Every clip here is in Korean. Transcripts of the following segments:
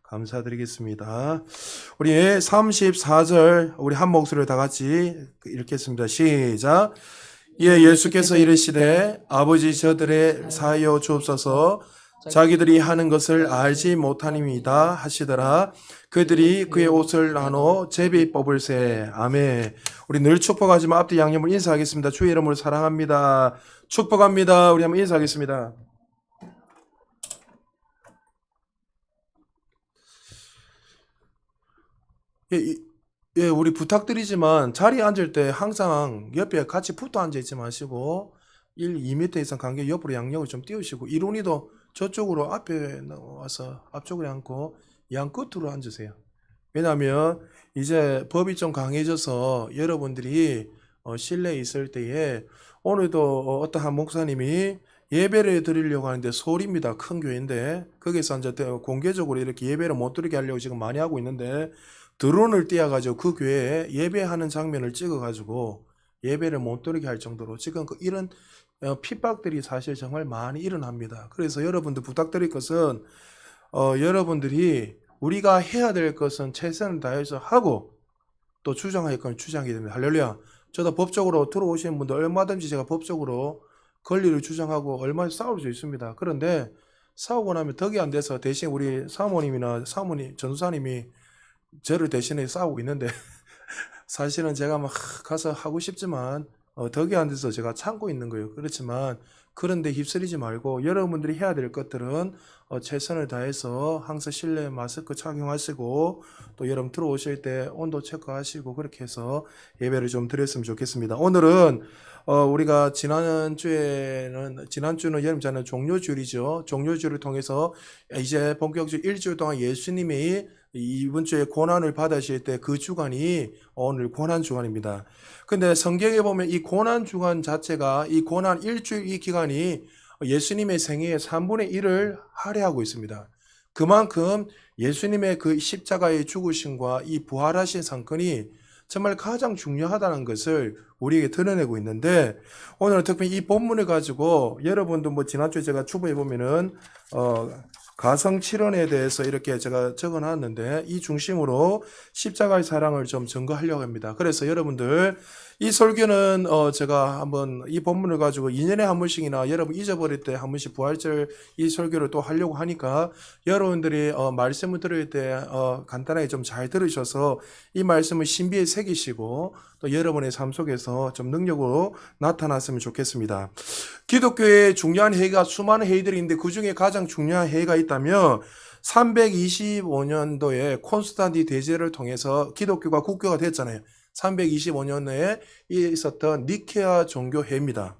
감사드리겠습니다. 우리 34절 우리 한 목소리로 다 같이 읽겠습니다. 시작. 예수께서 이르시되 아버지 저들의 사하여 주옵소서 자기들이 하는 것을 알지 못하니이다 하시더라. 그들이 그의 옷을 나눠 제비 뽑을세. 아멘. 우리 늘 축복하지만 앞뒤 양념을 인사하겠습니다. 주의 이름으로 사랑합니다. 축복합니다. 우리 한번 인사하겠습니다. 우리 부탁드리지만 자리에 앉을 때 항상 옆에 같이 붙어 앉아 있지 마시고 2m 이상 간격 옆으로 양력을 좀 띄우시고 이론이도 저쪽으로 앞에 나와서 앞쪽으로 앉고 양 끝으로 앉으세요. 왜냐하면 이제 법이 좀 강해져서 여러분들이 실내에 있을 때에 오늘도 어떤 한 목사님이 예배를 드리려고 하는데 서울입니다. 큰 교회인데 거기서 이제 공개적으로 이렇게 예배를 못 드리게 하려고 지금 많이 하고 있는데 드론을 띄워가지고 그 교회에 예배하는 장면을 찍어가지고 예배를 못 드리게 할 정도로 지금 이런 핍박들이 사실 정말 많이 일어납니다. 그래서 여러분들 부탁드릴 것은 여러분들이 우리가 해야 될 것은 최선을 다해서 하고 또 주장할 건 주장해야 됩니다. 할렐루야. 저도 법적으로 들어오시는 분들 얼마든지 제가 법적으로 권리를 주장하고 얼마든지 싸울 수 있습니다. 그런데 싸우고 나면 덕이 안 돼서 대신 우리 사모님이나 사모님, 전도사님이 저를 대신해 싸우고 있는데 사실은 제가 막 가서 하고 싶지만 덕이 안 돼서 제가 참고 있는 거예요. 그렇지만 그런데 휩쓸리지 말고 여러분들이 해야 될 것들은 최선을 다해서 항상 실내 마스크 착용하시고 또 여러분 들어오실 때 온도 체크하시고 그렇게 해서 예배를 좀 드렸으면 좋겠습니다. 오늘은 우리가 지난주는 여름 전에 종료주일이죠. 종료주일을 통해서 이제 본격적으로 일주일 동안 예수님이 이번 주에 고난을 받으실 때 그 주간이 오늘 고난 주간입니다. 근데 성경에 보면 이 고난 주간 자체가 이 고난 일주일 이 기간이 예수님의 생애의 3분의 1을 할애하고 있습니다. 그만큼 예수님의 그 십자가의 죽으심과 이 부활하신 사건이 정말 가장 중요하다는 것을 우리에게 드러내고 있는데 오늘 특별히 이 본문을 가지고 여러분도 뭐 지난주에 제가 주보에 보면은 가성칠언에 대해서 이렇게 제가 적어놨는데 이 중심으로 십자가의 사랑을 좀 증거하려고 합니다. 그래서 여러분들 이 설교는 제가 한번 이 본문을 가지고 2년에 한 번씩이나 여러분 잊어버릴 때 한 번씩 부활절 이 설교를 또 하려고 하니까 여러분들이 말씀을 들을 때 간단하게 좀 잘 들으셔서 이 말씀을 신비에 새기시고 또 여러분의 삶 속에서 좀 능력으로 나타났으면 좋겠습니다. 기독교의 중요한 회의가 수많은 회의들이 있는데 그 중에 가장 중요한 회의가 있다면 325년도에 콘스탄티 대제를 통해서 기독교가 국교가 됐잖아요. 325년에 있었던 니케아 종교회의입니다.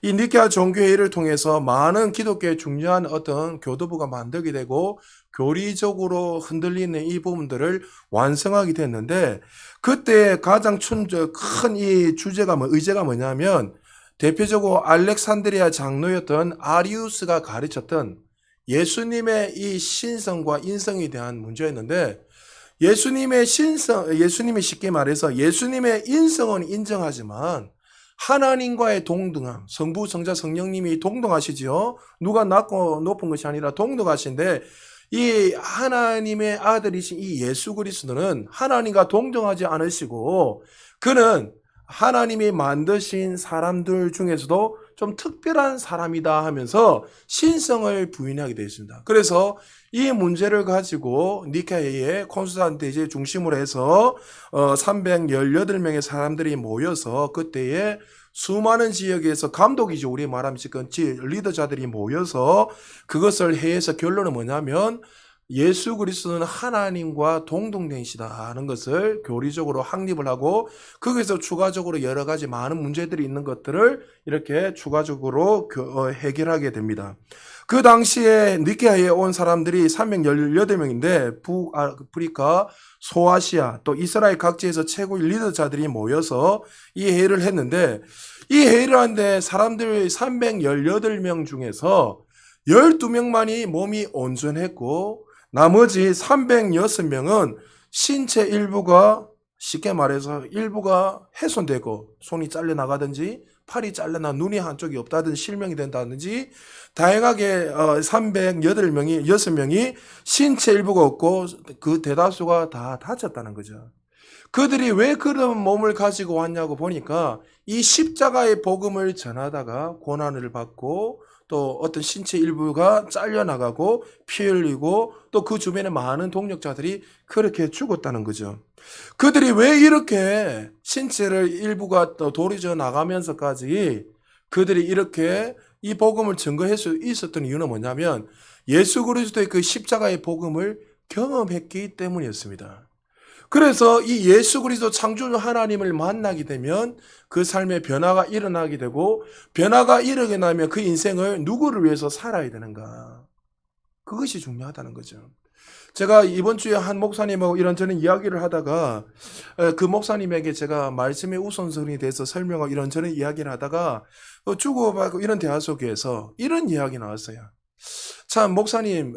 이 니케아 종교회의를 통해서 많은 기독교의 중요한 어떤 교도부가 만들게 되고 교리적으로 흔들리는 이 부분들을 완성하게 됐는데 그때 가장 큰 이 의제가 뭐냐면 대표적으로 알렉산드리아 장로였던 아리우스가 가르쳤던 예수님의 이 신성과 인성에 대한 문제였는데 예수님이 쉽게 말해서 예수님의 인성은 인정하지만 하나님과의 동등함, 성부, 성자, 성령님이 동등하시지요. 누가 낮고 높은 것이 아니라 동등하신데 이 하나님의 아들이신 이 예수 그리스도는 하나님과 동등하지 않으시고 그는 하나님이 만드신 사람들 중에서도 좀 특별한 사람이다 하면서 신성을 부인하게 되어 있습니다. 그래서 이 문제를 가지고 니케아의 콘스탄티제 중심으로 해서 318명의 사람들이 모여서 그때에 수많은 지역에서 감독이죠. 우리 말하면 지금 리더자들이 모여서 그것을 해서 결론은 뭐냐면 예수 그리스도는 하나님과 동등되시다 하는 것을 교리적으로 확립을 하고 거기서 추가적으로 여러 가지 많은 문제들이 있는 것들을 이렇게 추가적으로 해결하게 됩니다. 그 당시에 니케아에 온 사람들이 318명인데 북아프리카, 소아시아 또 이스라엘 각지에서 최고의 리더자들이 모여서 이 회의를 했는데 이 회의를 하는데 사람들 318명 중에서 12명만이 몸이 온전했고 나머지 306명은 신체 일부가 쉽게 말해서 일부가 훼손되고 손이 잘려나가든지 팔이 잘려나 눈이 한쪽이 없다든지 실명이 된다든지 다양하게 308명이 6명이 신체 일부가 없고 그 대다수가 다 다쳤다는 거죠. 그들이 왜 그런 몸을 가지고 왔냐고 보니까 이 십자가의 복음을 전하다가 고난을 받고 또 어떤 신체 일부가 잘려나가고 피 흘리고 또 그 주변에 많은 동력자들이 그렇게 죽었다는 거죠. 그들이 왜 이렇게 신체를 일부가 또 도리져 나가면서까지 그들이 이렇게 이 복음을 증거할 수 있었던 이유는 뭐냐면 예수 그리스도의 그 십자가의 복음을 경험했기 때문이었습니다. 그래서 이 예수 그리스도 창조주 하나님을 만나게 되면 그 삶에 변화가 일어나게 되고 변화가 일어나면 그 인생을 누구를 위해서 살아야 되는가. 그것이 중요하다는 거죠. 제가 이번 주에 한 목사님하고 이런저런 이야기를 하다가 그 목사님에게 제가 말씀의 우선순위에 대해서 설명하고 이런저런 이야기를 하다가 주고받고 이런 대화 속에서 이런 이야기 나왔어요. 참 목사님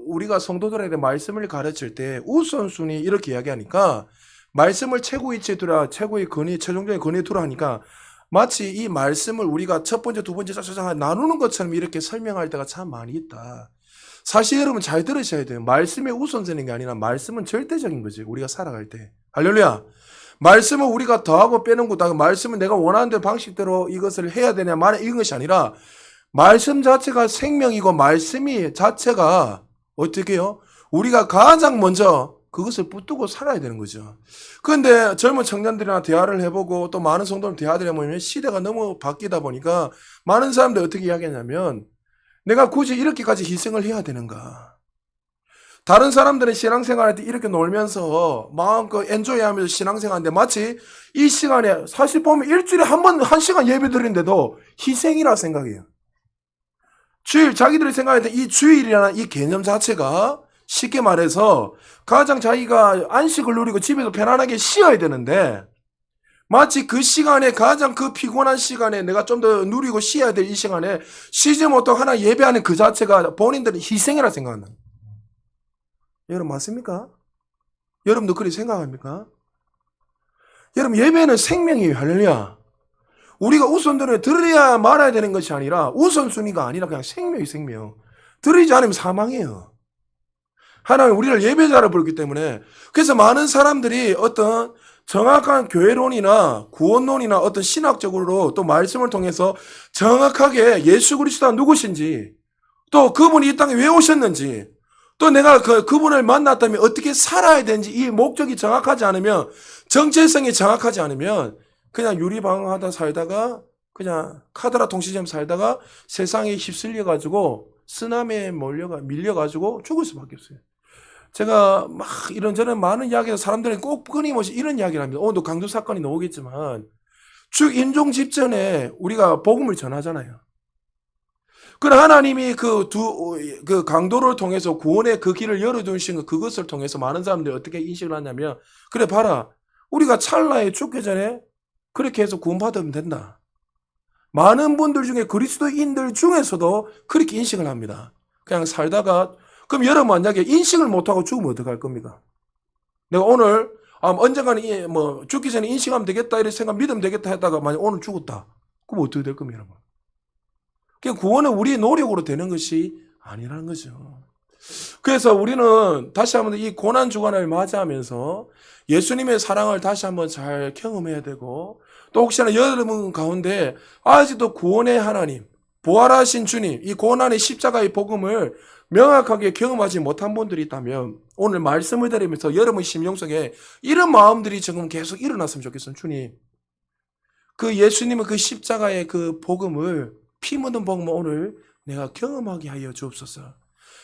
우리가 성도들에게 말씀을 가르칠 때 우선순위 이렇게 이야기하니까 말씀을 최고 위치에 두라 최고의 권위 최종적인 권위에 두라 하니까 마치 이 말씀을 우리가 첫 번째 두 번째 짜짜짜 나누는 것처럼 이렇게 설명할 때가 참 많이 있다. 사실 여러분 잘 들으셔야 돼요. 말씀의 우선순위가 아니라 말씀은 절대적인 거지. 우리가 살아갈 때. 할렐루야. 말씀은 우리가 더하고 빼는 것도 말씀은 내가 원하는 방식대로 이것을 해야 되냐 말해 이런 것이 아니라 말씀 자체가 생명이고 말씀이 자체가 어떻게 해요? 우리가 가장 먼저 그것을 붙들고 살아야 되는 거죠. 그런데 젊은 청년들이나 대화를 해보고 또 많은 성도들 대화를 해보면 시대가 너무 바뀌다 보니까 많은 사람들이 어떻게 이야기하냐면 내가 굳이 이렇게까지 희생을 해야 되는가? 다른 사람들은 신앙생활할 때 이렇게 놀면서 마음껏 엔조이하면서 신앙생활하는데 마치 이 시간에 사실 보면 일주일에 한 번, 1시간 예배 드리는데도 희생이라 생각해요. 주일, 자기들이 생각할 때 이 주일이라는 이 개념 자체가 쉽게 말해서 가장 자기가 안식을 누리고 집에서 편안하게 쉬어야 되는데 마치 그 시간에 가장 그 피곤한 시간에 내가 좀 더 누리고 쉬어야 될 이 시간에 쉬지 못하고 하나 예배하는 그 자체가 본인들은 희생이라 생각한다. 여러분 맞습니까? 여러분도 그렇게 생각합니까? 여러분 예배는 생명이에요. 할렐루야. 우리가 우선순위를 들어야 말아야 되는 것이 아니라 우선순위가 아니라 그냥 생명이 생명. 들이지 않으면 사망이에요. 하나님 우리를 예배자로 부르기 때문에 그래서 많은 사람들이 어떤 정확한 교회론이나 구원론이나 어떤 신학적으로 또 말씀을 통해서 정확하게 예수 그리스도가 누구신지 또 그분이 이 땅에 왜 오셨는지 또 내가 그분을 만났다면 어떻게 살아야 되는지 이 목적이 정확하지 않으면 정체성이 정확하지 않으면 그냥 유리방황하다 살다가 그냥 카드라 통신점 살다가 세상에 휩쓸려가지고 쓰나미에 밀려가지고 죽을 수밖에 없어요. 제가 막 이런저런 많은 이야기에서 사람들은 꼭 끊임없이 이런 이야기를 합니다. 오늘도 강도 사건이 나오겠지만 주 임종 직전에 우리가 복음을 전하잖아요. 그럼 하나님이 그 강도를 통해서 구원의 그 길을 열어두신 것 그것을 통해서 많은 사람들이 어떻게 인식을 하냐면 그래 봐라 우리가 찰나에 죽기 전에 그렇게 해서 구원받으면 된다. 많은 분들 중에 그리스도인들 중에서도 그렇게 인식을 합니다. 그냥 살다가 그럼 여러분 만약에 인식을 못하고 죽으면 어떡할 겁니까? 내가 오늘 언젠가는 죽기 전에 인식하면 되겠다 이런 생각 믿으면 되겠다 했다가 만약 오늘 죽었다. 그럼 어떻게 될 겁니까? 여러분? 그냥 구원은 우리의 노력으로 되는 것이 아니라는 거죠. 그래서 우리는 다시 한번 이 고난 주간을 맞이하면서 예수님의 사랑을 다시 한번 잘 경험해야 되고 또 혹시나 여러분 가운데 아직도 구원의 하나님, 부활하신 주님, 이 고난의 십자가의 복음을 명확하게 경험하지 못한 분들이 있다면 오늘 말씀을 드리면서 여러분 심령 속에 이런 마음들이 지금 계속 일어났으면 좋겠어요. 주님, 그 예수님의 그 십자가의 그 복음을 피 묻은 복음을 오늘 내가 경험하게 하여 주옵소서.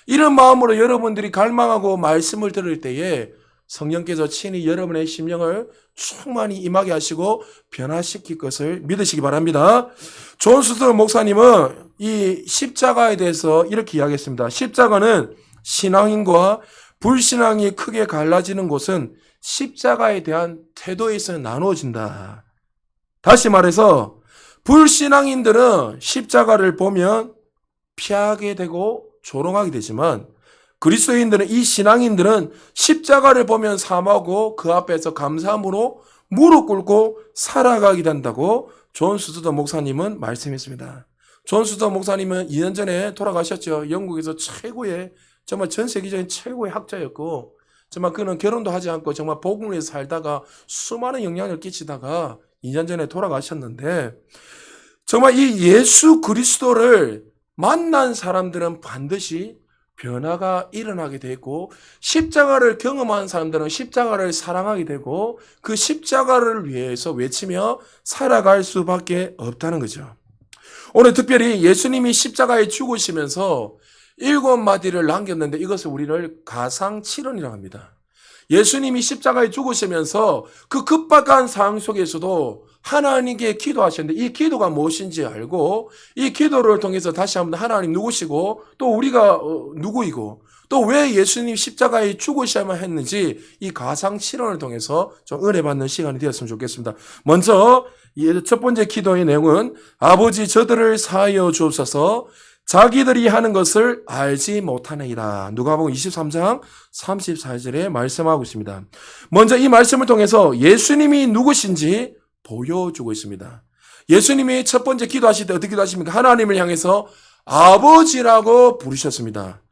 이런 마음으로 여러분들이 갈망하고 말씀을 들을 때에 성령께서 친히 여러분의 심령을 충만히 임하게 하시고 변화시킬 것을 믿으시기 바랍니다. 존 스토어 목사님은 이 십자가에 대해서 이렇게 이야기했습니다. 십자가는 신앙인과 불신앙이 크게 갈라지는 곳은 십자가에 대한 태도에서 나누어진다. 다시 말해서 불신앙인들은 십자가를 보면 피하게 되고 조롱하게 되지만 그리스도인들은 이 신앙인들은 십자가를 보면 사모하고 그 앞에서 감사함으로 무릎 꿇고 살아가게 된다고 존 스튜더 목사님은 말씀했습니다. 존 스튜더 목사님은 2년 전에 돌아가셨죠. 영국에서 최고의, 정말 전 세계적인 최고의 학자였고, 정말 그는 결혼도 하지 않고 정말 복음을 위해서 살다가 수많은 영향을 끼치다가 2년 전에 돌아가셨는데, 정말 이 예수 그리스도를 만난 사람들은 반드시 변화가 일어나게 되고, 십자가를 경험한 사람들은 십자가를 사랑하게 되고, 그 십자가를 위해서 외치며 살아갈 수밖에 없다는 거죠. 오늘 특별히 예수님이 십자가에 죽으시면서 7마디를 남겼는데, 이것을 우리를 가상칠언이라고 합니다. 예수님이 십자가에 죽으시면서 그 급박한 상황 속에서도 하나님께 기도하셨는데, 이 기도가 무엇인지 알고, 이 기도를 통해서 다시 한번 하나님 누구시고, 또 우리가 누구이고, 또 왜 예수님 십자가에 죽으셔야만 했는지 이 가상칠언을 통해서 좀 은혜 받는 시간이 되었으면 좋겠습니다. 먼저 첫 번째 기도의 내용은, 아버지 저들을 사하여 주옵소서, 자기들이 하는 것을 알지 못하느니라. 누가복음 23장 34절에 말씀하고 있습니다. 먼저 이 말씀을 통해서 예수님이 누구신지 보여주고 있습니다. 예수님이 첫 번째 기도하실 때 어떻게 기도하십니까? 하나님을 향해서 아버지라고 부르셨습니다.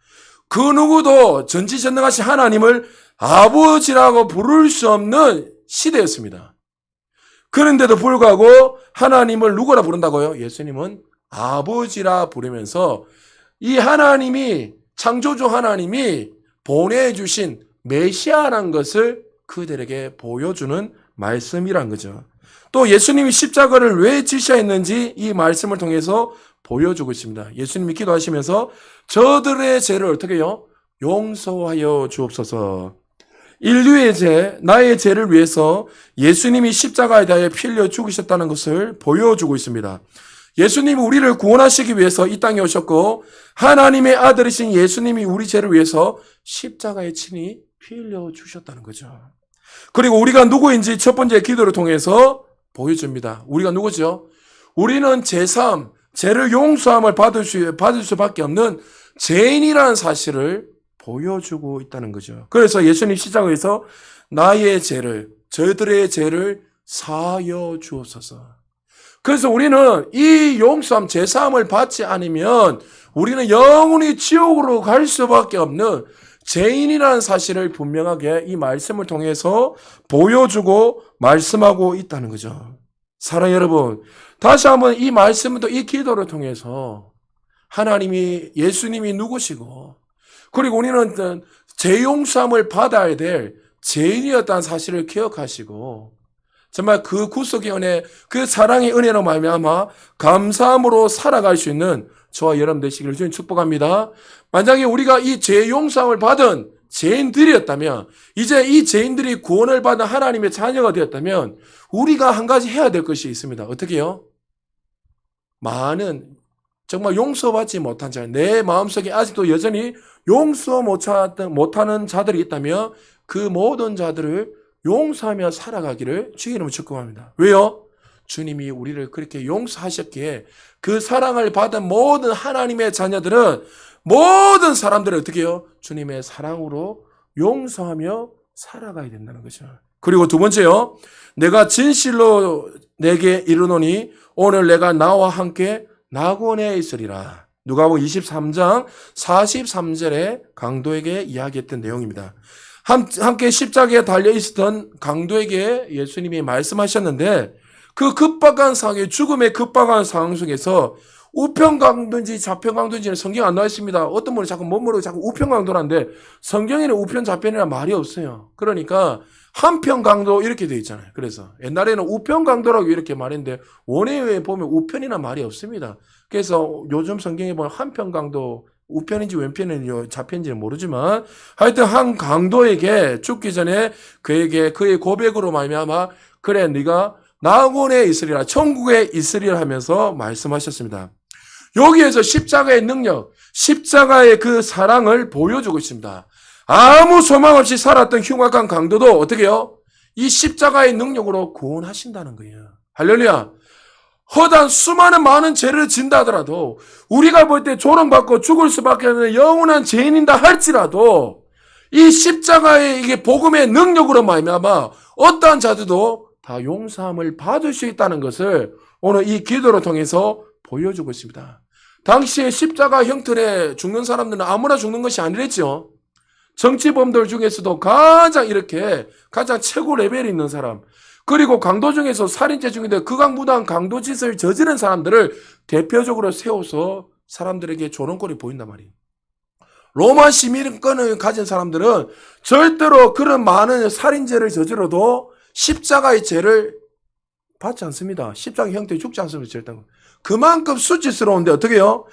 그 누구도 전지전능하신 하나님을 아버지라고 부를 수 없는 시대였습니다. 그런데도 불구하고 하나님을 누구라 부른다고요? 예수님은 아버지라 부르면서 이 하나님이, 창조주 하나님이 보내주신 메시아라는 것을 그들에게 보여주는 말씀이란 거죠. 또 예수님이 십자가를 왜 지셔야 했는지 이 말씀을 통해서 보여주고 있습니다. 예수님이 기도하시면서 저들의 죄를 어떻게 해요? 용서하여 주옵소서. 인류의 죄, 나의 죄를 위해서 예수님이 십자가에 대하여 피 흘려 죽으셨다는 것을 보여주고 있습니다. 예수님이 우리를 구원하시기 위해서 이 땅에 오셨고, 하나님의 아들이신 예수님이 우리 죄를 위해서 십자가에 친히 피 흘려 주셨다는 거죠. 그리고 우리가 누구인지 첫 번째 기도를 통해서 보여줍니다. 우리가 누구죠? 우리는 제3, 죄를 용서함을 받을 수밖에 없는 죄인이라는 사실을 보여주고 있다는 거죠. 그래서 예수님 십자가에서 나의 죄를, 저들의 죄를 사하여 주옵소서. 그래서 우리는 이 용서함, 제사함을 받지 않으면 우리는 영원히 지옥으로 갈 수밖에 없는 죄인이라는 사실을 분명하게 이 말씀을 통해서 보여주고 말씀하고 있다는 거죠. 사랑하는 여러분, 다시 한번 이 말씀을 또 이 기도를 통해서 하나님이, 예수님이 누구시고, 그리고 우리는 죄 용서함을 받아야 될 죄인이었다는 사실을 기억하시고, 정말 그 구속의 은혜, 그 사랑의 은혜로 말미암아 감사함으로 살아갈 수 있는 저와 여러분 되시기를 주님 축복합니다. 만약에 우리가 이 죄 용서함을 받은 죄인들이었다면, 이제 이 죄인들이 구원을 받은 하나님의 자녀가 되었다면 우리가 한 가지 해야 될 것이 있습니다. 어떻게 해요? 많은 정말 용서받지 못한 자, 내 마음속에 아직도 여전히 용서 못하는 자들이 있다면 그 모든 자들을 용서하며 살아가기를 주의 이름으로 축복합니다. 왜요? 주님이 우리를 그렇게 용서하셨기에 그 사랑을 받은 모든 하나님의 자녀들은, 모든 사람들을 어떻게 해요? 주님의 사랑으로 용서하며 살아가야 된다는 거죠. 그리고 두 번째요, 내가 진실로 내게 이르노니 오늘 내가 나와 함께 낙원에 있으리라. 누가복음 23장 43절에 강도에게 이야기했던 내용입니다. 함께 십자가에 달려 있었던 강도에게 예수님이 말씀하셨는데, 그 급박한 상황, 죽음의 급박한 상황 속에서 우편강도인지 좌편강도인지는 성경에 안 나와 있습니다. 어떤 분이 자꾸 몸으로 자꾸 우편강도라는데 성경에는 우편 좌편이라는 말이 없어요. 그러니까 한편강도 이렇게 되어 있잖아요. 그래서 옛날에는 우편강도라고 이렇게 말했는데 원어에 보면 우편이라는 말이 없습니다. 그래서 요즘 성경에 보면 한편강도, 우편인지 왼편인지 좌편인지는 모르지만 하여튼 한 강도에게 죽기 전에 그에게 그의 고백으로 말미암아 그래 네가 낙원에 있으리라, 천국에 있으리라 하면서 말씀하셨습니다. 여기에서 십자가의 능력, 십자가의 그 사랑을 보여주고 있습니다. 아무 소망 없이 살았던 흉악한 강도도 어떻게 해요? 이 십자가의 능력으로 구원하신다는 거예요. 할렐루야. 허단 수많은 많은 죄를 진다 하더라도, 우리가 볼 때 조롱받고 죽을 수밖에 없는 영원한 죄인이다 할지라도 이 십자가의 이게 복음의 능력으로 말미암아 어떠한 자들도 다 용서함을 받을 수 있다는 것을 오늘 이 기도를 통해서 보여주고 있습니다. 당시에 십자가 형틀에 죽는 사람들은 아무나 죽는 것이 아니랬죠. 정치범들 중에서도 가장 최고 레벨이 있는 사람, 그리고 강도 중에서 살인죄 중인데 극악무도한 강도짓을 저지른 사람들을 대표적으로 세워서 사람들에게 조롱거리 보인단 말이에요. 로마 시민권을 가진 사람들은 절대로 그런 많은 살인죄를 저질러도 십자가의 죄를 받지 않습니다. 십자가 형태에 죽지 않습니다. 절대. 그만큼 수치스러운데 어떻게 해요?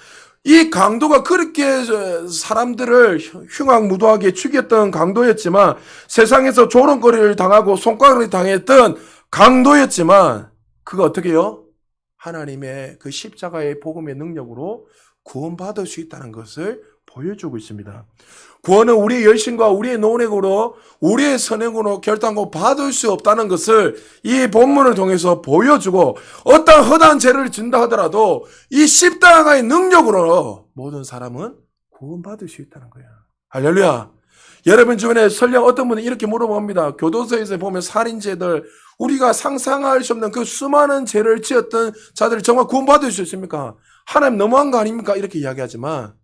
이 강도가 그렇게 사람들을 흉악무도하게 죽였던 강도였지만, 세상에서 조롱거리를 당하고 손가락을 당했던 강도였지만, 그거 어떻게 해요? 하나님의 그 십자가의 복음의 능력으로 구원받을 수 있다는 것을 보여주고 있습니다. 구원은 우리의 열심과 우리의 노력으로, 우리의 선행으로 결단코 받을 수 없다는 것을 이 본문을 통해서 보여주고, 어떤 허다한 죄를 진다 하더라도 이 십자가의 능력으로 모든 사람은 구원받을 수 있다는 거야. 할렐루야. 여러분 주변에 설령 어떤 분이 이렇게 물어봅니다. 교도소에서 보면 살인죄들, 우리가 상상할 수 없는 그 수많은 죄를 지었던 자들이 정말 구원받을 수 있습니까? 하나님 너무한 거 아닙니까? 이렇게 이야기하지만,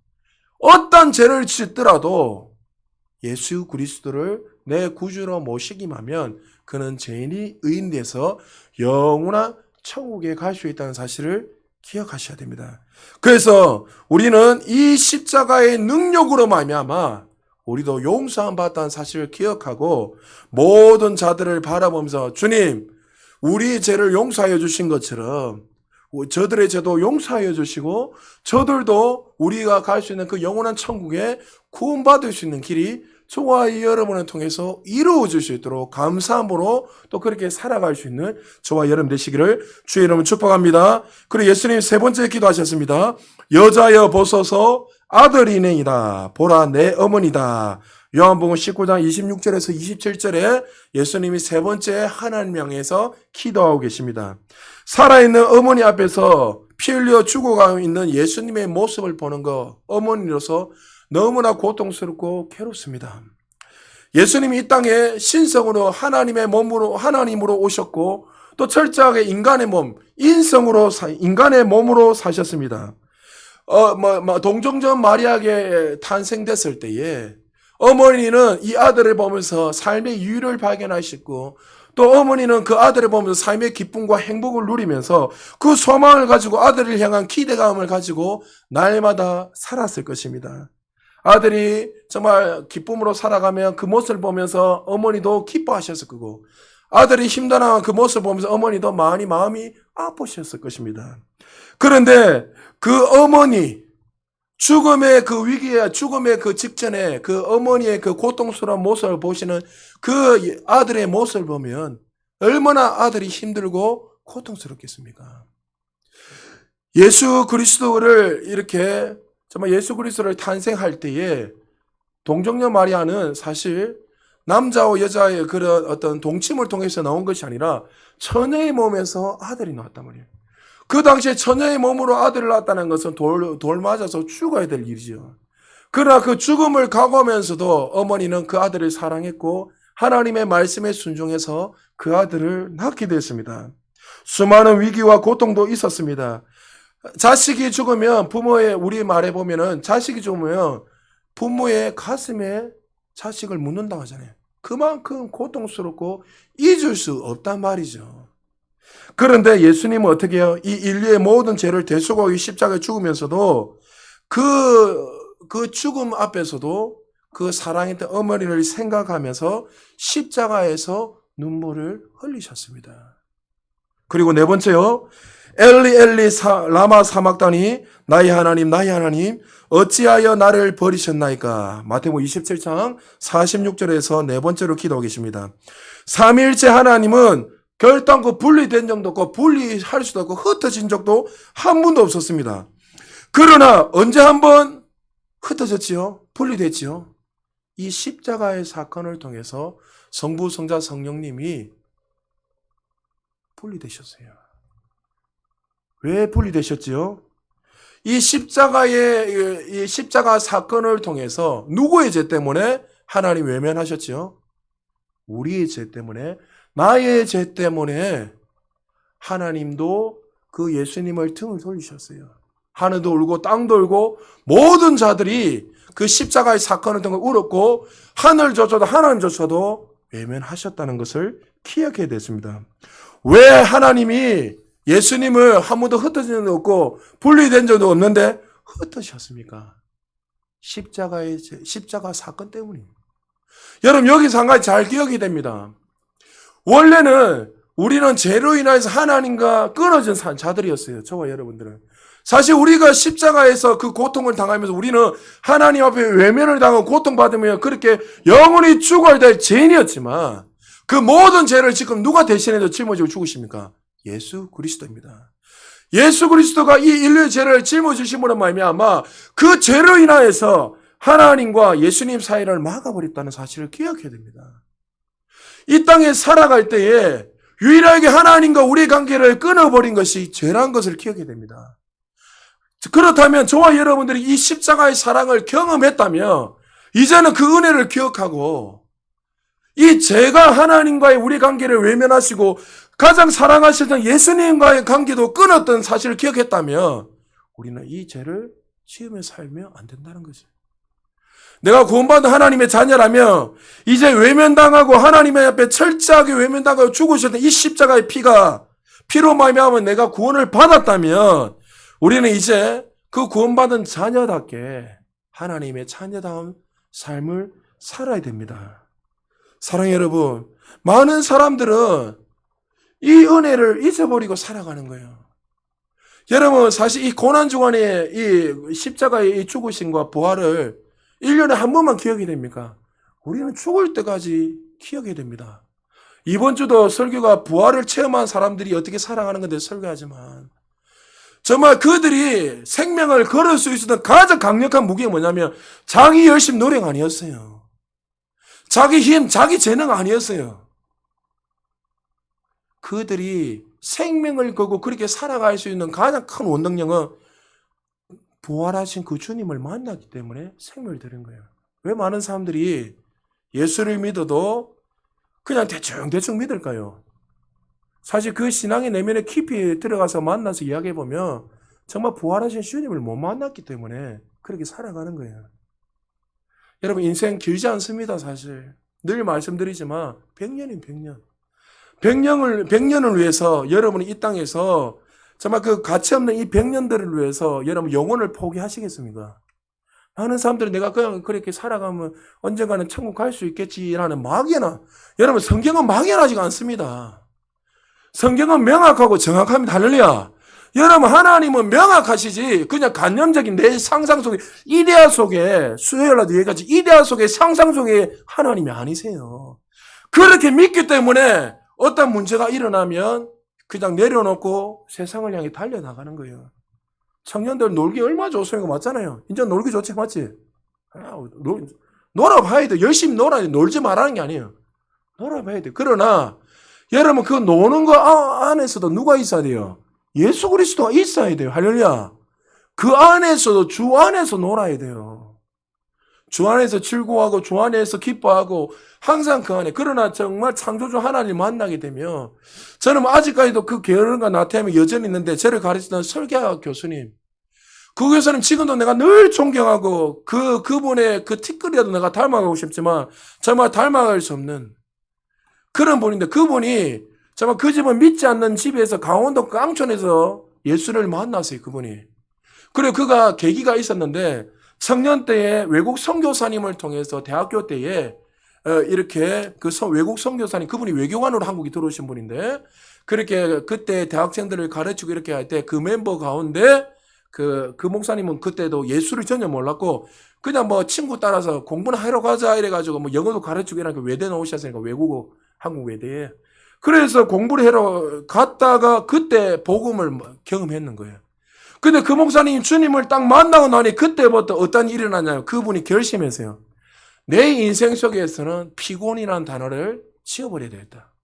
어떤 죄를 짓더라도 예수 그리스도를 내 구주로 모시기만 하면 그는 죄인이 의인돼서 영원한 천국에 갈 수 있다는 사실을 기억하셔야 됩니다. 그래서 우리는 이 십자가의 능력으로 말미암아 우리도 용서함 받았다는 사실을 기억하고 모든 자들을 바라보면서 주님, 우리 죄를 용서하여 주신 것처럼 저들의 죄도 용서하여 주시고 저들도 우리가 갈 수 있는 그 영원한 천국에 구원받을 수 있는 길이 저와 여러분을 통해서 이루어질 수 있도록 감사함으로 또 그렇게 살아갈 수 있는 저와 여러분 되시기를 주의 이름으로 축복합니다. 그리고 예수님 세 번째 기도하셨습니다. 여자여 보소서 아들이네이다. 보라 내 어머니다. 요한복음 19장 26절에서 27절에 예수님이 세 번째 하나님 향해서 기도하고 계십니다. 살아있는 어머니 앞에서 피 흘려 죽어가고 있는 예수님의 모습을 보는 것, 어머니로서 너무나 고통스럽고 괴롭습니다. 예수님이 이 땅에 신성으로 하나님으로 오셨고 또 철저하게 인간의 몸으로 사셨습니다. 동정전 마리아에게 탄생됐을 때에 어머니는 이 아들을 보면서 삶의 이유를 발견하셨고 또 어머니는 그 아들을 보면서 삶의 기쁨과 행복을 누리면서 그 소망을 가지고 아들을 향한 기대감을 가지고 날마다 살았을 것입니다. 아들이 정말 기쁨으로 살아가면 그 모습을 보면서 어머니도 기뻐하셨을 거고 아들이 힘들어하는 그 모습을 보면서 어머니도 마음이 아프셨을 것입니다. 그런데 그 어머니, 죽음의 그 위기에, 죽음의 그 직전에 그 어머니의 그 고통스러운 모습을 보시는 그 아들의 모습을 보면 얼마나 아들이 힘들고 고통스럽겠습니까? 예수 그리스도를 이렇게 정말 예수 그리스도를 탄생할 때에 동정녀 마리아는 사실 남자와 여자의 그런 어떤 동침을 통해서 나온 것이 아니라 처녀의 몸에서 아들이 나왔단 말이에요. 그 당시에 처녀의 몸으로 아들을 낳았다는 것은 돌 맞아서 죽어야 될 일이죠. 그러나 그 죽음을 각오하면서도 어머니는 그 아들을 사랑했고 하나님의 말씀에 순종해서 그 아들을 낳게 됐습니다. 수많은 위기와 고통도 있었습니다. 자식이 죽으면 우리 말에 보면은 자식이 죽으면 부모의 가슴에 자식을 묻는다고 하잖아요. 그만큼 고통스럽고 잊을 수 없단 말이죠. 그런데 예수님은 어떻게 해요? 이 인류의 모든 죄를 대속하기 십자가에 죽으면서도 그 죽음 앞에서도 그 사랑했던 어머니를 생각하면서 십자가에서 눈물을 흘리셨습니다. 그리고 네 번째요. 엘리 엘리 라마 사막다니 나의 하나님 어찌하여 나를 버리셨나이까. 마태복음 27장 46절에서 네 번째로 기도하고 계십니다. 삼위일체 하나님은 결단코 분리된 적도 없고 분리할 수도 없고 흩어진 적도 한 번도 없었습니다. 그러나 언제 한번 흩어졌지요? 분리됐지요? 이 십자가의 사건을 통해서 성부, 성자, 성령님이 분리되셨어요. 왜 분리되셨지요? 이 십자가 사건을 통해서 누구의 죄 때문에 하나님 외면하셨지요? 우리의 죄 때문에 나의 죄 때문에 하나님도 그 예수님을 등을 돌리셨어요. 하늘도 울고 땅도 울고 모든 자들이 그 십자가의 사건을 등을 울었고 하늘조차도 하나님조차도 외면하셨다는 것을 기억해야 됐습니다. 왜 하나님이 예수님을 한 번도 흩어진 적도 없고 분리된 적도 없는데 흩으셨습니까? 십자가 사건 때문이에요. 여러분 여기서 한 가지 잘 기억이 됩니다. 원래는 우리는 죄로 인해서 하나님과 끊어진 자들이었어요. 저와 여러분들은. 사실 우리가 십자가에서 그 고통을 당하면서 우리는 하나님 앞에 외면을 당하고 고통받으며 그렇게 영원히 죽어야 될 죄인이었지만 그 모든 죄를 지금 누가 대신해서 짊어지고 죽으십니까? 예수 그리스도입니다. 예수 그리스도가 이 인류의 죄를 짊어지심으로 말미암아 그 죄로 인하여서 하나님과 예수님 사이를 막아버렸다는 사실을 기억해야 됩니다. 이 땅에 살아갈 때에 유일하게 하나님과 우리의 관계를 끊어버린 것이 죄라는 것을 기억해야 됩니다. 그렇다면 저와 여러분들이 이 십자가의 사랑을 경험했다면 이제는 그 은혜를 기억하고 이 죄가 하나님과의 우리 관계를 외면하시고 가장 사랑하시던 예수님과의 관계도 끊었던 사실을 기억했다면 우리는 이 죄를 지으며 살면 안 된다는 거죠. 내가 구원받은 하나님의 자녀라면 이제 외면당하고 하나님의 앞에 철저하게 외면당하고 죽으셨던 이 십자가의 피로 말미암아 내가 구원을 받았다면 우리는 이제 그 구원받은 자녀답게 하나님의 자녀다운 삶을 살아야 됩니다. 사랑하는 여러분, 많은 사람들은 이 은혜를 잊어버리고 살아가는 거예요. 여러분 사실 이 고난주간에 이 십자가의 이 죽으심과 부활을 1년에 한 번만 기억이 됩니까? 우리는 죽을 때까지 기억해야 됩니다. 이번 주도 설교가 부활을 체험한 사람들이 어떻게 살아가는 건데 설교하지만 정말 그들이 생명을 걸을 수 있었던 가장 강력한 무기가 뭐냐면 자기 열심 노력 아니었어요. 자기 힘, 자기 재능 아니었어요. 그들이 생명을 걸고 그렇게 살아갈 수 있는 가장 큰 원동력은 부활하신 그 주님을 만났기 때문에 생명을 드린 거예요. 왜 많은 사람들이 예수를 믿어도 그냥 대충 믿을까요? 사실 그 신앙의 내면에 깊이 들어가서 만나서 이야기해보면 정말 부활하신 주님을 못 만났기 때문에 그렇게 살아가는 거예요. 여러분 인생 길지 않습니다. 사실 늘 말씀드리지만 100년이면 100년. 100년을 위해서 여러분이 이 땅에서 정말 그 가치 없는 이 100년들을 위해서 여러분 영혼을 포기하시겠습니까? 많은 사람들이 내가 그냥 그렇게 살아가면 언젠가는 천국 갈 수 있겠지라는 막연한, 여러분 성경은 막연하지가 않습니다. 성경은 명확하고 정확합니다. 할렐루야. 여러분 하나님은 명확하시지 그냥 관념적인 내 상상 속에 이데아 속에 수요일날도 얘기하지 이데아 속에 상상 속에 하나님이 아니세요. 그렇게 믿기 때문에 어떤 문제가 일어나면 그냥 내려놓고 세상을 향해 달려나가는 거예요. 청년들 놀기 얼마나 좋습니까? 맞잖아요. 이제 놀기 좋지, 맞지? 놀아봐야 돼. 열심히 놀아야 돼. 놀지 말라는 게 아니에요. 놀아봐야 돼. 그러나 여러분 그 노는 거 안에서도 누가 있어야 돼요? 예수 그리스도가 있어야 돼요. 할렐루야. 그 안에서도 주 안에서 놀아야 돼요. 주 안에서 즐거워하고 주 안에서 기뻐하고 항상 그 안에. 그러나 정말 창조주 하나님을 만나게 되면 저는 아직까지도 그 게으름과 나태함이 여전히 있는데 저를 가르치던 설계학 교수님, 그 교수님 지금도 내가 늘 존경하고 그분의 그 티끌이라도 내가 닮아가고 싶지만 정말 닮아갈 수 없는 그런 분인데 그분이 정말 그 집은 믿지 않는 집에서 강원도 깡촌에서 예수를 만났어요. 그분이. 그리고 그가 계기가 있었는데 청년 때에 외국 선교사님을 통해서 대학교 때에 이렇게 그 외국 선교사님, 그분이 외교관으로 한국에 들어오신 분인데 그렇게 그때 대학생들을 가르치고 이렇게 할 때 그 멤버 가운데 그 목사님은 그때도 예수를 전혀 몰랐고 그냥 뭐 친구 따라서 공부나 하러 가자 이래가지고 뭐 영어도 가르치고 이렇게 외대 나오셨으니까 외국어 한국 외대에. 그래서 공부를 하러 갔다가 그때 복음을 경험했는 거예요. 근데 그 목사님이 주님을 딱 만나고 나니 그때부터 어떤 일이 일어나냐면 그분이 결심했어요. 내 인생 속에서는 피곤이라는 단어를 지워버려야 되겠다.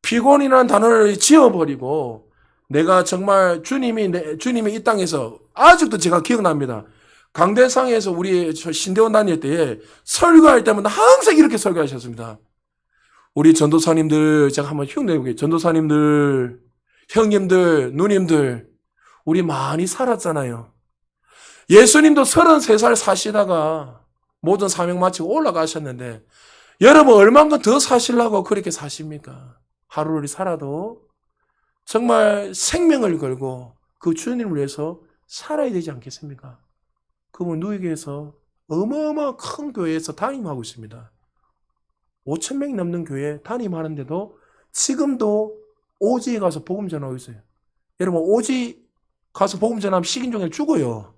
피곤이라는 단어를 지워버리고 내가 정말 주님이 이 땅에서 아직도 제가 기억납니다. 강대상에서 우리 신대원 다닐 때에 설교할 때마다 항상 이렇게 설교하셨습니다. 우리 전도사님들, 제가 한번 흉내볼게요. 전도사님들, 형님들, 누님들, 우리 많이 살았잖아요. 예수님도 33살 사시다가 모든 사명 마치고 올라가셨는데, 여러분 얼만큼 더 사시려고 그렇게 사십니까? 하루를 살아도 정말 생명을 걸고 그 주님을 위해서 살아야 되지 않겠습니까? 그분 누이교에서 어마어마한 큰 교회에서 담임하고 있습니다. 5,000명이 넘는 교회 담임하는데도 지금도 오지에 가서 복음 전하고 있어요. 여러분 오지 가서 복음 전하면 식인종에 죽어요.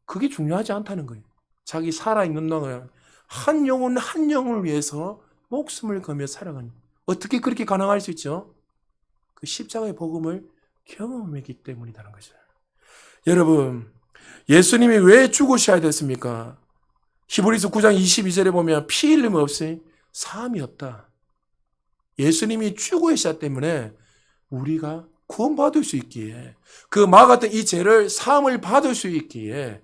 그게 중요하지 않다는 거예요. 자기 살아있는 동안 한 영혼 한 영혼을 위해서 목숨을 걸며 살아가는, 어떻게 그렇게 가능할 수 있죠? 그 십자가의 복음을 경험했기 때문이라는 거죠. 여러분, 예수님이 왜 죽으셔야 됐습니까? 히브리서 9장 22절에 보면 피 흘림 없이 사함이 없다. 예수님이 죽으셨기 때문에 우리가 구원받을 수 있기에, 그 마 같은 이 죄를 사함을 받을 수 있기에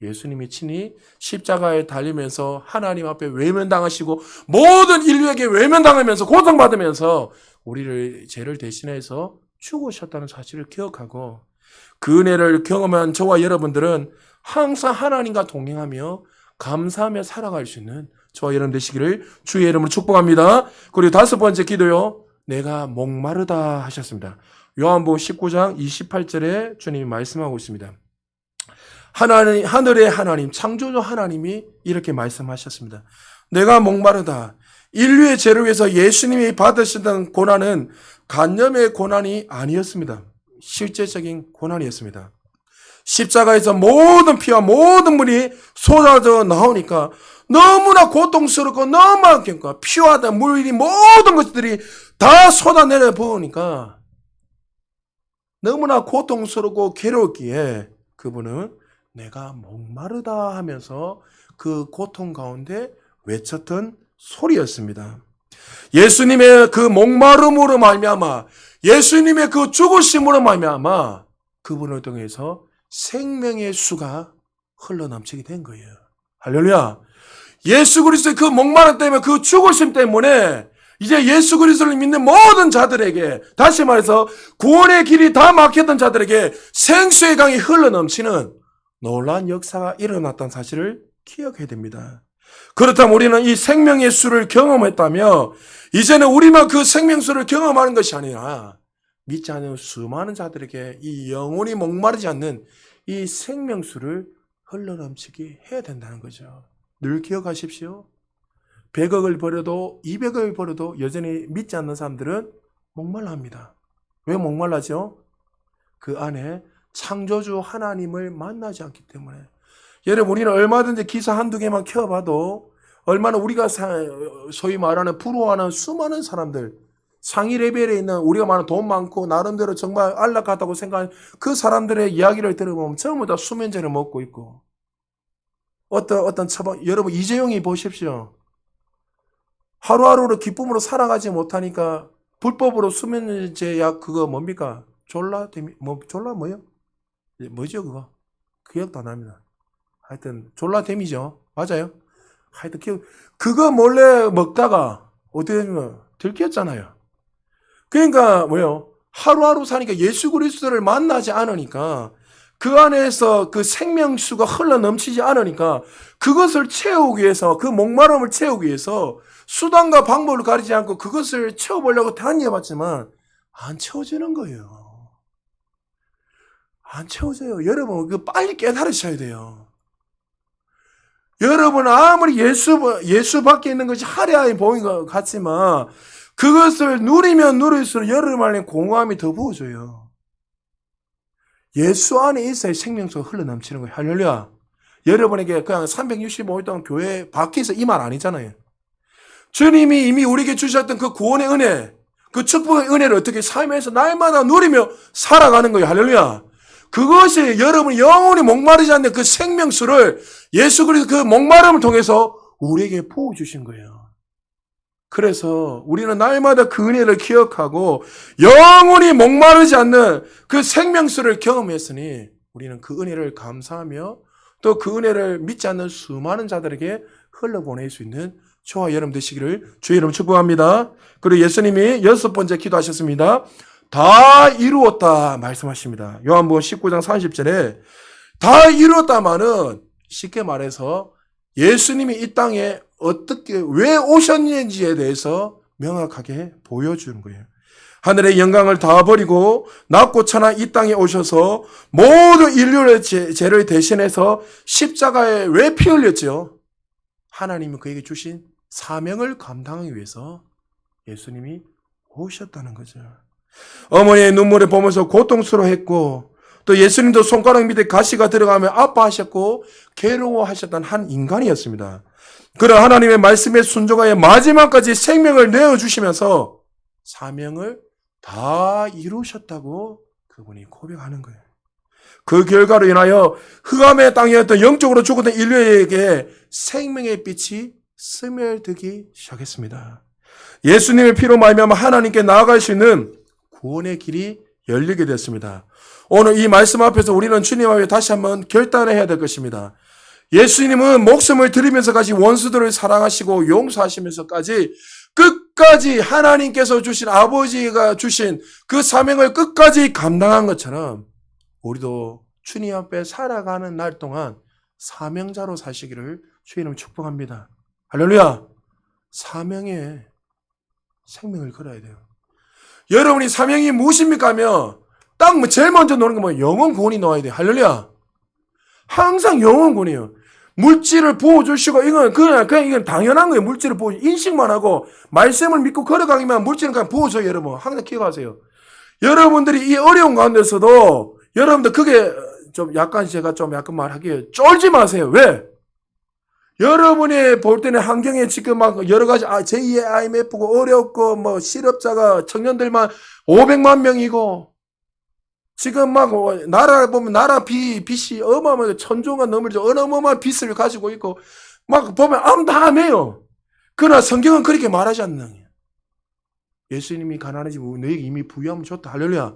예수님이 친히 십자가에 달리면서 하나님 앞에 외면당하시고 모든 인류에게 외면당하면서 고통받으면서 우리를 죄를 대신해서 죽으셨다는 사실을 기억하고, 그 은혜를 경험한 저와 여러분들은 항상 하나님과 동행하며 감사하며 살아갈 수 있는 저와 여러분 되시기를 주의 이름으로 축복합니다. 그리고 5번째 기도요. 내가 목마르다 하셨습니다. 요한복음 19장 28절에 주님이 말씀하고 있습니다. 하나님, 하늘의 하나님, 창조주 하나님이 이렇게 말씀하셨습니다. 내가 목마르다. 인류의 죄를 위해서 예수님이 받으시던 고난은 간염의 고난이 아니었습니다. 실제적인 고난이었습니다. 십자가에서 모든 피와 모든 물이 쏟아져 나오니까 너무나 고통스럽고 너무 아끼니까 피와 물이 모든 것들이 다 쏟아내려 보니까 너무나 고통스럽고 괴로웠기에 그분은 내가 목마르다 하면서 그 고통 가운데 외쳤던 소리였습니다. 예수님의 그 목마름으로 말미암아, 예수님의 그 죽으심으로 말미암아 그분을 통해서 생명의 수가 흘러넘치게 된 거예요. 할렐루야. 예수 그리스도의 그 목마름 때문에, 그 죽으심 때문에 이제 예수 그리스도를 믿는 모든 자들에게, 다시 말해서 구원의 길이 다 막혔던 자들에게 생수의 강이 흘러넘치는 놀라운 역사가 일어났다는 사실을 기억해야 됩니다. 그렇다면 우리는 이 생명의 수를 경험했다며 이제는 우리만 그 생명수를 경험하는 것이 아니라 믿지 않는 수많은 자들에게 이 영혼이 목마르지 않는 이 생명수를 흘러넘치게 해야 된다는 거죠. 늘 기억하십시오. 100억을 벌어도 200억을 벌어도 여전히 믿지 않는 사람들은 목말라 합니다. 왜 목말라죠? 그 안에 창조주 하나님을 만나지 않기 때문에. 여러분, 우리는 얼마든지 기사 한두 개만 켜봐도 얼마나 우리가 소위 말하는 부러워하는 수많은 사람들, 상위 레벨에 있는 우리가 말하는 돈 많고 나름대로 정말 안락하다고 생각하는 그 사람들의 이야기를 들어보면 전부 다 수면제를 먹고 있고, 어떤 처방, 여러분 이재용이 보십시오. 하루하루를 기쁨으로 살아가지 못하니까 불법으로 수면제 약 그거 뭡니까? 졸라 뭐요? 뭐죠 그거? 기억도 안 납니다. 하여튼 졸라댐이죠. 맞아요. 하여튼 그거 몰래 먹다가 어떻게 되면 들켰잖아요. 그러니까 뭐요? 하루하루 사니까 예수 그리스도를 만나지 않으니까, 그 안에서 그 생명수가 흘러넘치지 않으니까 그것을 채우기 위해서, 그 목마름을 채우기 위해서 수단과 방법을 가리지 않고 그것을 채워보려고 다녀봤지만 안 채워지는 거예요. 안 채워져요. 여러분, 그 빨리 깨달으셔야 돼요. 여러분, 아무리 예수 밖에 있는 것이 화려하게 보이는 것 같지만 그것을 누리면 누릴수록 여러분 안에 공허함이 더 부어져요. 예수 안에 있어야 생명수가 흘러넘치는 거예요. 할렐루야. 여러분에게 그냥 365일 동안 교회 밖에서 이 말 아니잖아요. 주님이 이미 우리에게 주셨던 그 구원의 은혜, 그 축복의 은혜를 어떻게 삶에서 날마다 누리며 살아가는 거예요. 할렐루야. 그것이 여러분 영원히 목마르지 않는 그 생명수를 예수 그리스도 그 목마름을 통해서 우리에게 부어주신 거예요. 그래서 우리는 날마다 그 은혜를 기억하고 영원히 목마르지 않는 그 생명수를 경험했으니 우리는 그 은혜를 감사하며 또 그 은혜를 믿지 않는 수많은 자들에게 흘러보낼 수 있는 저와 여러분 되시기를 주의 이름 축복합니다. 그리고 예수님이 6번째 기도하셨습니다. 다 이루었다 말씀하십니다. 요한복음 19장 30절에 다 이루었다마는 쉽게 말해서 예수님이 이 땅에 어떻게 왜 오셨는지에 대해서 명확하게 보여주는 거예요. 하늘의 영광을 다 버리고 낮고 천한 이 땅에 오셔서 모두 인류의 죄를 대신해서 십자가에 왜 피 흘렸죠? 하나님이 그에게 주신 사명을 감당하기 위해서 예수님이 오셨다는 거죠. 어머니의 눈물을 보면서 고통스러워했고 또 예수님도 손가락 밑에 가시가 들어가면 아파하셨고 괴로워하셨던 한 인간이었습니다. 그러나 하나님의 말씀에 순종하여 마지막까지 생명을 내어주시면서 사명을 다 이루셨다고 그분이 고백하는 거예요. 그 결과로 인하여 흑암의 땅이었던 영적으로 죽었던 인류에게 생명의 빛이 스며들기 시작했습니다. 예수님의 피로 말미암아 하나님께 나아갈 수 있는 구원의 길이 열리게 됐습니다. 오늘 이 말씀 앞에서 우리는 주님 앞에 다시 한번 결단을 해야 될 것입니다. 예수님은 목숨을 드리면서까지 원수들을 사랑하시고 용서하시면서까지 끝까지 하나님께서 주신 아버지가 주신 그 사명을 끝까지 감당한 것처럼 우리도 주님 앞에 살아가는 날 동안 사명자로 사시기를 주님 축복합니다. 할렐루야. 사명에 생명을 걸어야 돼요. 여러분이 사명이 무엇입니까 하면 딱 제일 먼저 노는 게 뭐예요? 영혼 구원이 나와야 돼요. 할렐루야. 항상 영혼 구원이에요. 물질을 부어주시고 그냥 이건 당연한 거예요. 물질을 부어 인식만 하고 말씀을 믿고 걸어가기만 물질은 그냥 부어줘요. 여러분 항상 기억하세요. 여러분들이 이 어려운 가운데서도 여러분들 그게 좀 약간 제가 좀 약간 말하기에 쫄지 마세요. 왜? 여러분이 볼 때는 환경에 지금 막 여러 가지 제2의 IMF고 어렵고 뭐 실업자가 청년들만 500만 명이고 지금 막 나라 보면 나라 빚이 어마어마하게 천조가 넘을 어마어마한 빚을 가지고 있고 막 보면 암담해요. 그러나 성경은 그렇게 말하지 않는 거예요. 예수님이 가난하지 너에게 이미 부유함을 줬다. 할렐루야.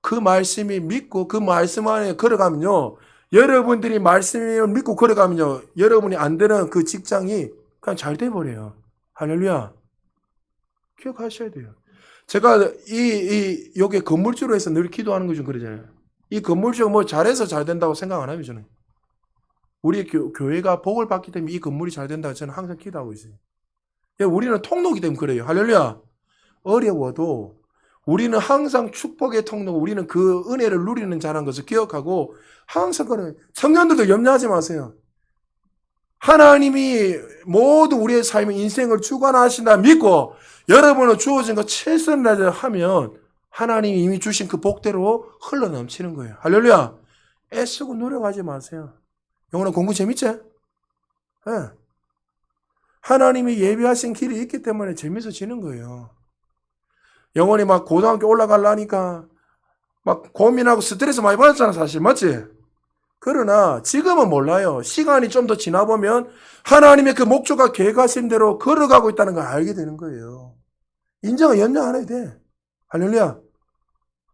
그 말씀이 믿고 그 말씀 안에 걸어가면요. 여러분들이 말씀을 믿고 걸어가면요. 여러분이 안 되는 그 직장이 그냥 잘 돼버려요. 할렐루야. 기억하셔야 돼요. 제가 여기 건물주로 해서 늘 기도하는 거 좀 그러잖아요. 이 건물주가 뭐 잘해서 잘 된다고 생각 안 하면 저는. 우리 교회가 복을 받기 때문에 이 건물이 잘 된다고 저는 항상 기도하고 있어요. 우리는 통로이기 때문에 그래요. 할렐루야. 어려워도 우리는 항상 축복의 통로고 우리는 그 은혜를 누리는 자라는 것을 기억하고 항상 그래요. 청년들도 염려하지 마세요. 하나님이 모두 우리의 삶의 인생을 주관하신다 믿고 여러분은 주어진 거 최선을 하면 하나님이 이미 주신 그 복대로 흘러넘치는 거예요. 할렐루야. 애쓰고 노력하지 마세요. 영원한 공부 재밌지? 네. 하나님이 예비하신 길이 있기 때문에 재밌어지는 거예요. 영원히 막 고등학교 올라가려니까 막 고민하고 스트레스 많이 받았잖아 사실. 맞지? 그러나 지금은 몰라요. 시간이 좀 더 지나보면 하나님의 그 목적과 계획하신 대로 걸어가고 있다는 걸 알게 되는 거예요. 인정은 연장 안 해도 돼. 할렐루야.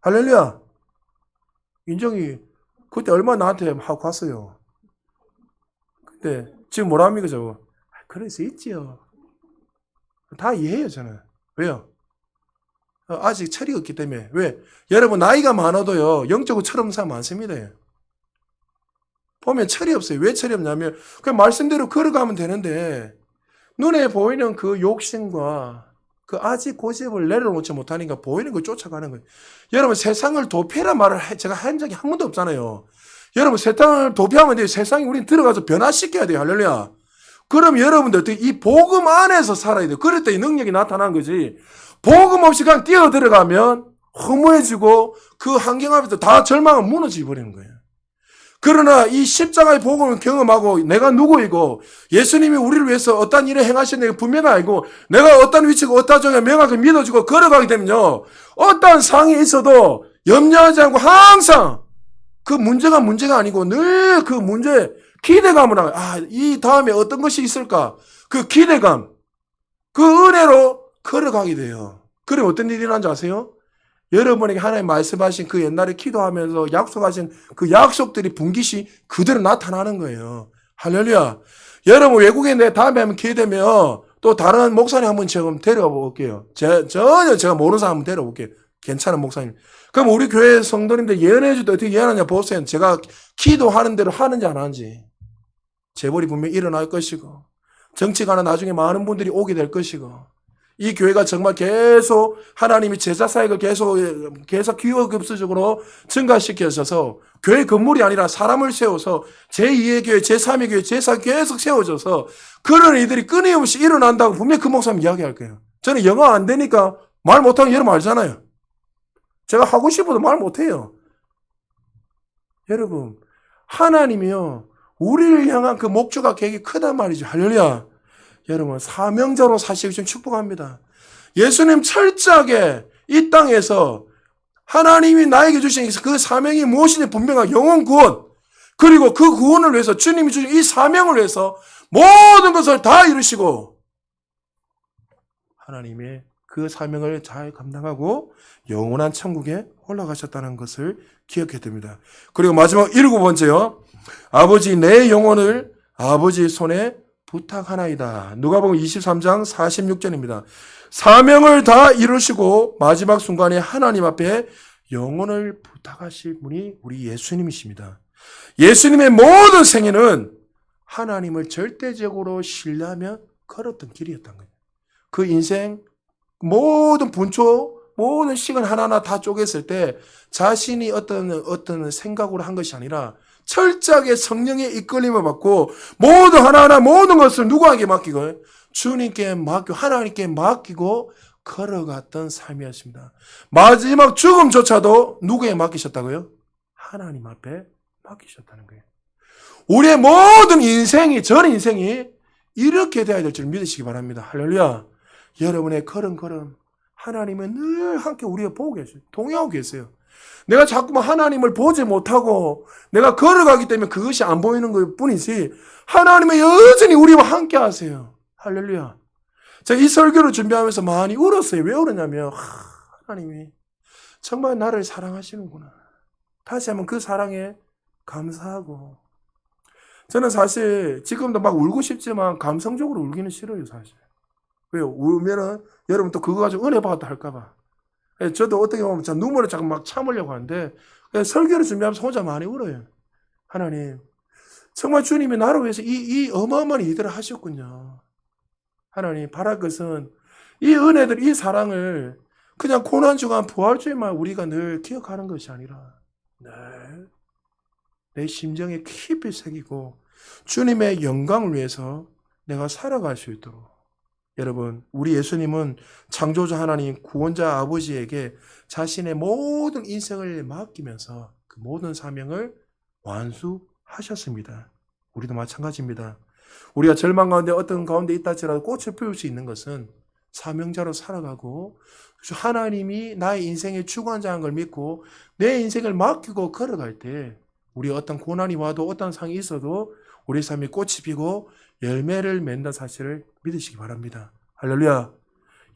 할렐루야. 인정이 그때 얼마나 나한테 하고 갔어요. 근데 지금 뭐라 합니까 저거. 그럴 수 있지요. 다 이해해요 저는. 왜요? 아직 철이 없기 때문에. 왜? 여러분 나이가 많아도요. 영적으로 철 없는 사람 많습니다. 보면 철이 없어요. 왜 철이 없냐면 그 말씀대로 걸어가면 되는데 눈에 보이는 그 욕심과 그 아직 고집을 내려놓지 못하니까 보이는 걸 쫓아가는 거예요. 여러분 세상을 도피하란 말을 제가 한 적이 한 번도 없잖아요. 여러분 세상을 도피하면 돼요. 세상이 우리는 들어가서 변화시켜야 돼요. 할렐루야. 그럼 여러분들 이 복음 안에서 살아야 돼요. 그럴 때 이 능력이 나타난 거지. 복음 없이 그냥 뛰어들어가면 허무해지고 그 환경 앞에서 다 절망은 무너져 버리는 거예요. 그러나 이 십자가의 복음을 경험하고 내가 누구이고 예수님이 우리를 위해서 어떤 일을 행하셨는지 분명히 알고 내가 어떤 위치고 어떤 종에 명확히 믿어주고 걸어가게 되면요. 어떤 상이 있어도 염려하지 않고 항상 그 문제가 아니고 늘 그 문제에 기대감을 하고 이 다음에 어떤 것이 있을까? 그 기대감, 그 은혜로 걸어가게 돼요. 그럼 어떤 일이 일어난지 아세요? 여러분에게 하나님 말씀하신 그 옛날에 기도하면서 약속하신 그 약속들이 분기시 그대로 나타나는 거예요. 할렐루야. 여러분 외국에 내 다음에 한번 기회 되면 또 다른 목사님 한번 제가 데려가 볼게요. 전혀 제가 모르는 사람 한번 데려가 볼게요. 괜찮은 목사님. 그럼 우리 교회 성도님들 예언해 줄 때 어떻게 예언하냐 보세요. 제가 기도하는 대로 하는지 안 하는지. 재벌이 분명히 일어날 것이고 정치가는 나중에 많은 분들이 오게 될 것이고 이 교회가 정말 계속 하나님이 제자 사역을 계속 기업급수적으로 증가시켜서 교회 건물이 아니라 사람을 세워서 제2의 교회, 제3의 교회, 제4의 교회 계속 세워져서 그런 일들이 끊임없이 일어난다고 분명히 그 목사님 이야기할 거예요. 저는 영어 안 되니까 말 못하면 여러분 알잖아요. 제가 하고 싶어도 말 못해요. 여러분 하나님이요 우리를 향한 그 목적과 계획이 크단 말이죠. 할렐루야. 여러분 사명자로 사시기 좀 축복합니다. 예수님 철저하게 이 땅에서 하나님이 나에게 주신 그 사명이 무엇인지 분명한 영혼 구원 그리고 그 구원을 위해서 주님이 주신 이 사명을 위해서 모든 것을 다 이루시고 하나님의 그 사명을 잘 감당하고 영원한 천국에 올라가셨다는 것을 기억해야 됩니다. 그리고 마지막 7번째요. 아버지 내 영혼을 아버지의 손에 부탁하나이다. 누가복음 23장 46절입니다. 사명을 다 이루시고 마지막 순간에 하나님 앞에 영혼을 부탁하실 분이 우리 예수님이십니다. 예수님의 모든 생애는 하나님을 절대적으로 신뢰하며 걸었던 길이었던 거예요. 그 인생 모든 분초, 모든 시간 하나하나 다 쪼갰을 때 자신이 어떤 생각으로 한 것이 아니라 철저하게 성령의 이끌림을 받고 모두 하나하나 모든 것을 누구에게 맡기고 주님께 맡기고 하나님께 맡기고 걸어갔던 삶이었습니다. 마지막 죽음조차도 누구에게 맡기셨다고요? 하나님 앞에 맡기셨다는 거예요. 우리의 모든 인생이 전 인생이 이렇게 돼야 될 줄 믿으시기 바랍니다. 할렐루야. 여러분의 걸음걸음 하나님은 늘 함께 우리가 보고 계세요. 동의하고 계세요. 내가 자꾸만 하나님을 보지 못하고 내가 걸어가기 때문에 그것이 안 보이는 것 뿐이지 하나님은 여전히 우리와 함께 하세요. 할렐루야. 제가 이 설교를 준비하면서 많이 울었어요. 왜 울었냐면 하나님이 정말 나를 사랑하시는구나. 다시 한번 그 사랑에 감사하고 저는 사실 지금도 막 울고 싶지만 감성적으로 울기는 싫어요. 사실. 왜요? 울면은 여러분 또 그거 가지고 은혜 받았다 할까봐. 저도 어떻게 보면 눈물을 자꾸 막 참으려고 하는데 설교를 준비하면서 혼자 많이 울어요. 하나님 정말 주님이 나를 위해서 이 어마어마한 일들을 하셨군요. 하나님 바랄 것은 이 은혜들 이 사랑을 그냥 고난주간 부활주에만 우리가 늘 기억하는 것이 아니라 내 심정에 깊이 새기고 주님의 영광을 위해서 내가 살아갈 수 있도록 여러분 우리 예수님은 창조자 하나님 구원자 아버지에게 자신의 모든 인생을 맡기면서 그 모든 사명을 완수하셨습니다. 우리도 마찬가지입니다. 우리가 절망 가운데 어떤 가운데 있다 할지라도 꽃을 피울 수 있는 것은 사명자로 살아가고 하나님이 나의 인생의 주관자인 걸 믿고 내 인생을 맡기고 걸어갈 때 우리 어떤 고난이 와도 어떤 상이 있어도 우리 삶이 꽃이 피고 열매를 맺는 사실을 믿으시기 바랍니다. 할렐루야.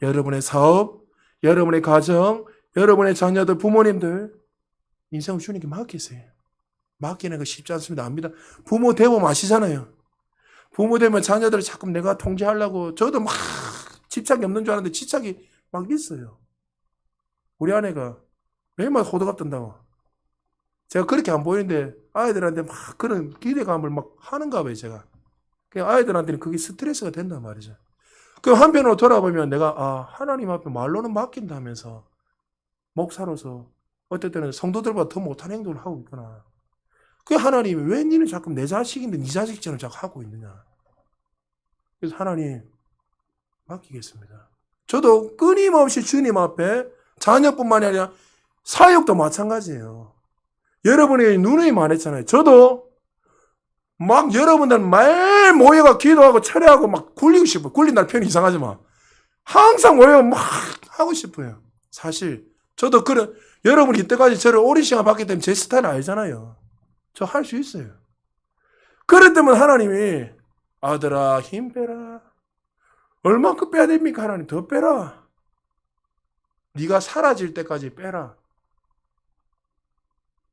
여러분의 사업, 여러분의 가정, 여러분의 자녀들, 부모님들 인생을 주님께 맡기세요. 맡기는 거 쉽지 않습니다. 압니다. 부모 되면 아시잖아요. 부모 되면 자녀들을 자꾸 내가 통제하려고 저도 막 집착이 없는 줄 알았는데 집착이 막 있어요. 우리 아내가 매일마다 호들갑 뜬다고. 제가 그렇게 안 보이는데 아이들한테 막 그런 기대감을 막 하는가 봐요, 제가. 아이들한테는 그게 스트레스가 된단 말이죠. 그 한편으로 돌아보면 내가 하나님 앞에 말로는 맡긴다면서 목사로서 어떨 때는 성도들보다 더 못한 행동을 하고 있구나. 그 하나님이 왜 니는 자꾸 내 자식인데 네 자식처럼 자꾸 하고 있느냐. 그래서 하나님 맡기겠습니다. 저도 끊임없이 주님 앞에 자녀뿐만이 아니라 사역도 마찬가지예요. 여러분의 누누이 말했잖아요. 저도 막 여러분들 매일 모여가 기도하고 철회하고 막 굴리고 싶어요. 굴린다는 표현이 이상하지만 항상 모여 막 하고 싶어요. 사실 저도 그런 여러분이 이때까지 저를 오랜 시간 봤기 때문에 제 스타일 알잖아요. 저 할 수 있어요. 그럴 때면 하나님이 아들아 힘 빼라. 얼만큼 빼야 됩니까? 하나님 더 빼라. 네가 사라질 때까지 빼라.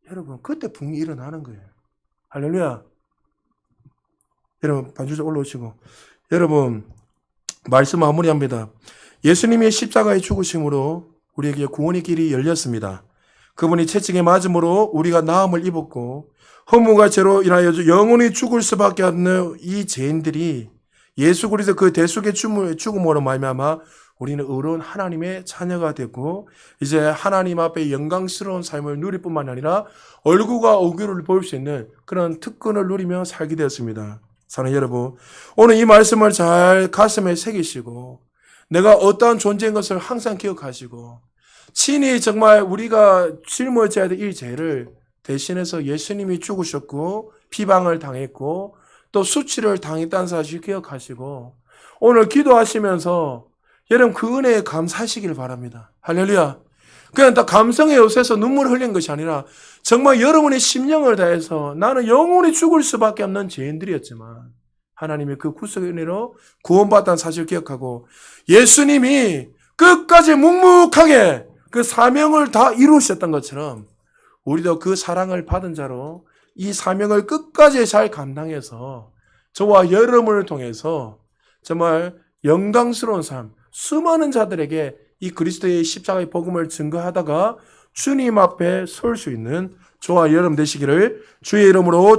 여러분 그때 붕이 일어나는 거예요. 할렐루야. 여러분 반주자 올라오시고. 여러분 말씀 마무리합니다. 예수님의 십자가의 죽으심으로 우리에게 구원의 길이 열렸습니다. 그분이 채찍에 맞음으로 우리가 나음을 입었고 허물과 죄로 인하여 영원히 죽을 수밖에 없는 이 죄인들이 예수 그리스도 그 대속의 죽음으로 말미암아 우리는 의로운 하나님의 자녀가 되고 이제 하나님 앞에 영광스러운 삶을 누릴 뿐만 아니라 얼굴과 얼굴을 볼 수 있는 그런 특권을 누리며 살게 되었습니다. 사랑하는 여러분, 오늘 이 말씀을 잘 가슴에 새기시고 내가 어떠한 존재인 것을 항상 기억하시고 친히 정말 우리가 짊어져야 될 이 죄를 대신해서 예수님이 죽으셨고 비방을 당했고 또 수치를 당했다는 사실 기억하시고 오늘 기도하시면서 여러분 그 은혜에 감사하시길 바랍니다. 할렐루야. 그냥 다 감성에 요새서 눈물을 흘린 것이 아니라 정말 여러분의 심령을 다해서 나는 영원히 죽을 수밖에 없는 죄인들이었지만 하나님의 그 구속의 은혜로 구원받았다는 사실을 기억하고 예수님이 끝까지 묵묵하게 그 사명을 다 이루셨던 것처럼 우리도 그 사랑을 받은 자로 이 사명을 끝까지 잘 감당해서 저와 여러분을 통해서 정말 영광스러운 삶, 수많은 자들에게 이 그리스도의 십자가의 복음을 증거하다가 주님 앞에 설 수 있는 저와 여러분 되시기를 주의 이름으로